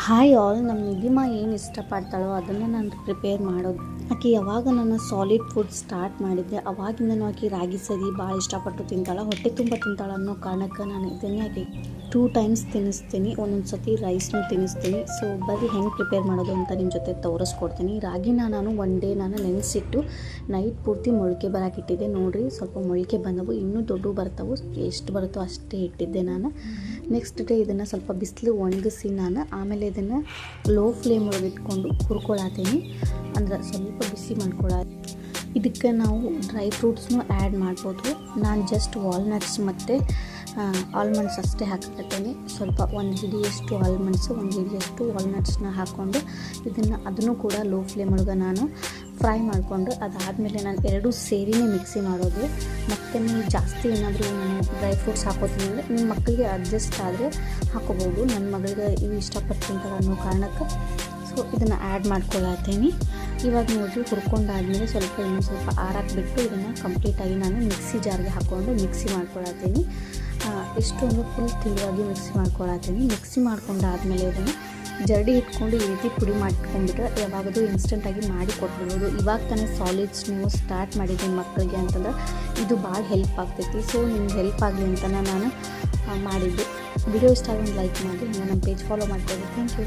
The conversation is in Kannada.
ಹಾಯ್ ಆಲ್, ನಮ್ಮ ನಿಧಿಮಾ ಏನು ಇಷ್ಟಪಡ್ತಾಳೋ ಅದನ್ನು ನಾನು ಪ್ರಿಪೇರ್ ಮಾಡೋದು. ಆಕೆ ಯಾವಾಗ ನಾನು ಸಾಲಿಡ್ ಫುಡ್ ಸ್ಟಾರ್ಟ್ ಮಾಡಿದ್ದೆ ಅವಾಗಿಂದನೂ ಆಕೆ ರಾಗಿ ಸರಿ ಭಾಳ ಇಷ್ಟಪಟ್ಟು ತಿಂತಾಳೆ. ಹೊಟ್ಟೆ ತುಂಬ ತಿಂತಾಳೆ ಅನ್ನೋ ಕಾರಣಕ್ಕೆ ನಾನು ಇದನ್ನೇ ಆಕೆ 2 ಟೈಮ್ಸ್ ತಿನ್ನಿಸ್ತೀನಿ. ಒಂದೊಂದು ಸತಿ ರೈಸ್ನೂ ತಿನ್ನಿಸ್ತೀನಿ. ಸೊ ಬರೀ ಹೆಂಗೆ ಪ್ರಿಪೇರ್ ಮಾಡೋದು ಅಂತ ನಿಮ್ಮ ಜೊತೆ ತೋರಿಸ್ಕೊಡ್ತೀನಿ. ರಾಗಿನ ನಾನು ನಾನು ನೆನೆಸಿಟ್ಟು ನೈಟ್ ಪೂರ್ತಿ ಮೊಳಕೆ ಬರೋಕ್ಕಿಟ್ಟಿದ್ದೆ. ನೋಡಿರಿ, ಸ್ವಲ್ಪ ಮೊಳಕೆ ಬಂದವು, ಇನ್ನೂ ದೊಡ್ಡವು ಬರ್ತಾವೆ. ಎಷ್ಟು ಬರುತ್ತೋ ಅಷ್ಟೇ ಇಟ್ಟಿದ್ದೆ ನಾನು. ನೆಕ್ಸ್ಟ್ ಡೇ ಇದನ್ನು ಸ್ವಲ್ಪ ಬಿಸಿಲು ಒಣಗಿಸಿ ನಾನು ಆಮೇಲೆ ಇದನ್ನು ಲೋ ಫ್ಲೇಮ್ ಒಳಗೆ ಇಟ್ಕೊಂಡು ಹುರ್ಕೊಳತ್ತೀನಿ. ಅಂದ್ರೆ ಸ್ವಲ್ಪ ಬಿಸಿ ಮಾಡ್ಕೊಳ್ಳ. ಇದಕ್ಕೆ ನಾವು ಡ್ರೈ ಫ್ರೂಟ್ಸ್ನೂ ಆ್ಯಡ್ ಮಾಡ್ಬೋದು. ನಾನು ಜಸ್ಟ್ ವಾಲ್ನಟ್ಸ್ ಮತ್ತು ಆಲ್ಮಂಡ್ಸ್ ಅಷ್ಟೇ ಹಾಕಕತ್ತೇನೆ. ಸ್ವಲ್ಪ 1 ಹಿಡಿಯಷ್ಟು ಆಲ್ಮಂಡ್ಸು, 1 ಹಿಡಿಯಷ್ಟು ವಾಲ್ನಟ್ಸ್ನ ಹಾಕ್ಕೊಂಡು ಅದನ್ನು ಕೂಡ ಲೋ ಫ್ಲೇಮ್ ಒಳಗೆ ನಾನು ಫ್ರೈ ಮಾಡಿಕೊಂಡು ಅದಾದಮೇಲೆ ನಾನು ಎರಡೂ ಸೇರಿನೇ ಮಿಕ್ಸಿ ಮಾಡೋದು. ಮತ್ತು ನೀವು ಜಾಸ್ತಿ ಏನಾದರೂ ನಾನು ಡ್ರೈ ಫ್ರೂಟ್ಸ್ ಹಾಕೋತೀನಿ ಅಂದರೆ ನಿಮ್ಮ ಮಕ್ಕಳಿಗೆ ಅಡ್ಜಸ್ಟ್ ಆದರೆ ಹಾಕೋಬೋದು. ನನ್ನ ಮಗಳಿಗೆ ಇವು ಇಷ್ಟಪಟ್ಟು ತಿಂತಾರೆ ಅನ್ನೋ ಕಾರಣಕ್ಕೆ ಸೊ ಇದನ್ನು ಆ್ಯಡ್ ಮಾಡ್ಕೊಳತ್ತೀನಿ. ಇವಾಗ ನೋಡಿರಿ, ಹುರ್ಕೊಂಡಾದ್ಮೇಲೆ ಇನ್ನೂ ಸ್ವಲ್ಪ ಆರಾಕ್ಬಿಟ್ಟು ಇದನ್ನು ಕಂಪ್ಲೀಟಾಗಿ ನಾನು ಮಿಕ್ಸಿ ಜಾರ್ಗೆ ಹಾಕ್ಕೊಂಡು ಮಿಕ್ಸಿ ಮಾಡ್ಕೊಳತ್ತೀನಿ. ಎಷ್ಟು ಅಂದರೆ ಫುಲ್ ತಿಳಿಯಾಗಿ ಮಿಕ್ಸಿ ಮಾಡ್ಕೊಳತ್ತೀನಿ. ಮಿಕ್ಸಿ ಮಾಡ್ಕೊಂಡಾದ್ಮೇಲೆ ಇದನ್ನು ಜರಡಿ ಇಟ್ಕೊಂಡು ಈ ರೀತಿ ಪುಡಿ ಮಾಡಿಟ್ಕೊಂಡ್ಬಿಟ್ರೆ ಯಾವಾಗಲೂ ಇನ್ಸ್ಟೆಂಟಾಗಿ ಮಾಡಿ ಕೊಟ್ಬಿಡ್ಬೋದು. ಇವಾಗ ತಾನೇ ಸಾಲಿಡ್ಸ್ ನೀವು ಸ್ಟಾರ್ಟ್ ಮಾಡಿದ್ದೀನಿ ಮಕ್ಕಳಿಗೆ ಅಂತಂದ್ರೆ ಇದು ಭಾಳ ಹೆಲ್ಪ್ ಆಗ್ತೈತಿ. ಸೊ ನಿಮ್ಗೆ ಹೆಲ್ಪ್ ಆಗಲಿ ಅಂತ ನಾನು ಮಾಡಿದ್ದು. ವಿಡಿಯೋ ಇಷ್ಟ ಆಗಿ ಒಂದು ಲೈಕ್ ಮಾಡಿ, ನಮ್ಮ ಪೇಜ್ ಫಾಲೋ ಮಾಡ್ಕೊಳ್ಳಿ. Thank you.